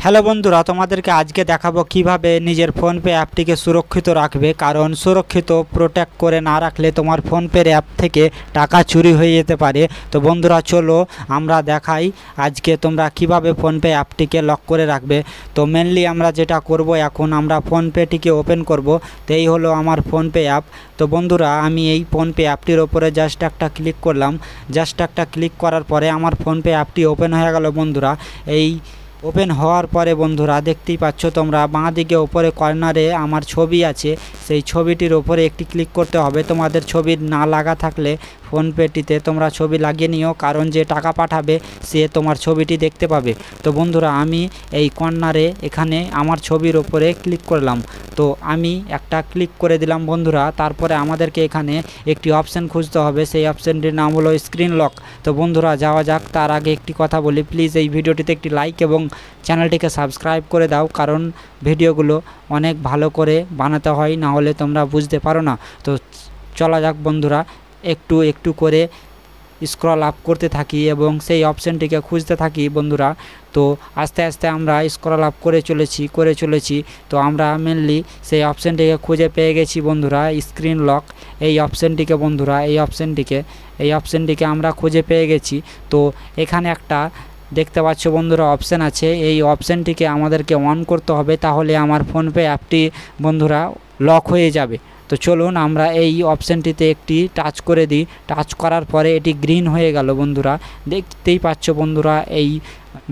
Hello বন্ধুরা, তোমাদেরকে আজকে দেখাবো কিভাবে নিজের ফোনপে অ্যাপটিকে সুরক্ষিত রাখবে। কারণ সুরক্ষিত প্রোটেক্ট করে না রাখলে তোমার ফোনপের অ্যাপ থেকে টাকা চুরি হয়ে যেতে পারে। তো বন্ধুরা চলো আমরা দেখাই আজকে তোমরা কিভাবে ফোনপে অ্যাপটিকে লক করে রাখবে। তো মেনলি আমরা যেটা করব, এখন আমরা ফোনপেটিকে ওপেন করব। তো এই হলো আমার ফোনপে অ্যাপ। তো বন্ধুরা আমি এই ফোনপে অ্যাপটির ওপরে জাস্ট একটা ক্লিক করলাম। জাস্ট একটা ক্লিক করার পরে আমার ফোনপে অ্যাপটি ওপেন হয়ে গেল বন্ধুরা। এই ওপেন হওয়ার পরে বন্ধুরা দেখতেই পাচ্ছ তোমরা বাঁ দিকে ওপরে কর্নারে আমার ছবি আছে, সেই ছবিটির ওপরে একটি ক্লিক করতে হবে। তোমাদের ছবি না লাগা থাকলে ফোনপেটিতে তোমরা ছবি লাগিয়ে নিও, কারণ যে টাকা পাঠাবে সে তোমার ছবিটি দেখতে পাবে। তো বন্ধুরা আমি এই কর্নারে এখানে আমার ছবির ওপরে ক্লিক করলাম। তো আমি একটা ক্লিক করে দিলাম বন্ধুরা। তারপরে আমাদেরকে এখানে একটি অপশান খুঁজতে হবে, সেই অপশানটির নাম হলো স্ক্রিন লক। তো বন্ধুরা যাওয়া যাক। তার আগে একটি কথা বলি, প্লিজ এই ভিডিওটিতে একটি লাইক এবং চ্যানেলটিকে সাবস্ক্রাইব করে দাও, কারণ ভিডিওগুলো অনেক ভালো করে বানাতে হয়, না হলে তোমরা বুঝতে পারো না। তো চলা যাক বন্ধুরা, একটু একটু করে স্ক্রল আপ করতে থাকি এবং সেই অপশানটিকে খুঁজতে থাকি বন্ধুরা। তো আস্তে আস্তে আমরা স্ক্রল আপ করে চলেছি। তো আমরা মেনলি সেই অপশানটিকে খুঁজে পেয়ে গেছি বন্ধুরা, স্ক্রিন লক এই অপশানটিকে বন্ধুরা, এই অপশানটিকে আমরা খুঁজে পেয়ে গেছি। তো এখানে একটা দেখতে পাচ্ছ বন্ধুরা অপশান আছে, এই অপশানটিকে আমাদেরকে অন করতে হবে, তাহলে আমার ফোনপে অ্যাপটি বন্ধুরা লক হয়ে যাবে। তো চলুন আমরা এই অপশানটিতে একটি টাচ করে দিই। টাচ করার পরে এটি গ্রিন হয়ে গেল বন্ধুরা, দেখতেই পাচ্ছ বন্ধুরা এই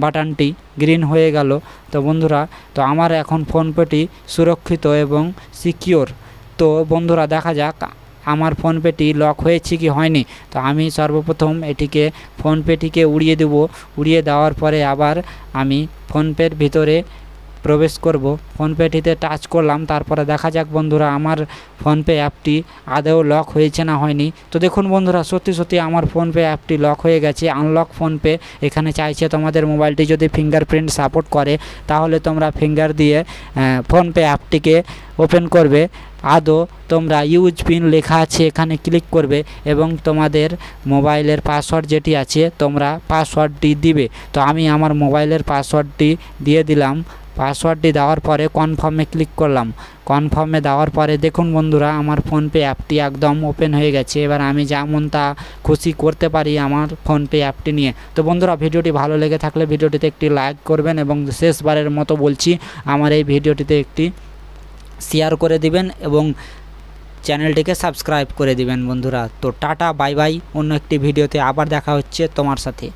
বাটনটি গ্রিন হয়ে গেল। তো বন্ধুরা তো আমার এখন ফোনপেটি সুরক্ষিত এবং সিকিওর। তো বন্ধুরা দেখা যাক আমার ফোনপেটি লক হয়েছে কি হয়নি। তো আমি সর্বপ্রথম ফোনপেটিকে উড়িয়ে দেব। উড়িয়ে দেওয়ার পরে আবার আমি ফোনপের ভিতরে প্রবেশ করব। ফোনপেটিতে টাচ করলাম, তারপরে দেখা যাক বন্ধুরা আমার ফোনপে অ্যাপটি আদৌ লক হয়েছে না হয়নি। তো দেখুন বন্ধুরা সত্যি আমার ফোনপে অ্যাপটি লক হয়ে গেছে। আনলক ফোনপে এখানে চাইছে তোমাদের মোবাইলটি যদি ফিঙ্গারপ্রিন্ট সাপোর্ট করে, তাহলে তোমরা ফিঙ্গার দিয়ে ফোনপে অ্যাপটিকে ওপেন করবে। আদৌ তোমরা ইউজ পিন লেখা আছে এখানে ক্লিক করবে এবং তোমাদের মোবাইলের পাসওয়ার্ড যেটি আছে তোমরা পাসওয়ার্ডটি দিবে। তো আমি আমার মোবাইলের পাসওয়ার্ডটি দিয়ে দিলাম। পাসওয়ার্ডটি দেওয়ার পরে কনফার্মে ক্লিক করলাম। কনফার্মে দেওয়ার পরে দেখুন বন্ধুরা আমার ফোনপে অ্যাপটি একদম ওপেন হয়ে গেছে। এবার আমি যেমন তা খুশি করতে পারি আমার ফোনপে অ্যাপটি নিয়ে। তো বন্ধুরা ভিডিওটি ভালো লেগে থাকলে ভিডিওটিতে একটি লাইক করবেন এবং শেষবারের মতো বলছি আমার এই ভিডিওটিতে একটি শেয়ার করে দিবেন এবং চ্যানেলটিকে সাবস্ক্রাইব করে দিবেন বন্ধুরা। তো টাটা বাই বাই, অন্য একটি ভিডিওতে আবার দেখা হচ্ছে তোমার সাথে।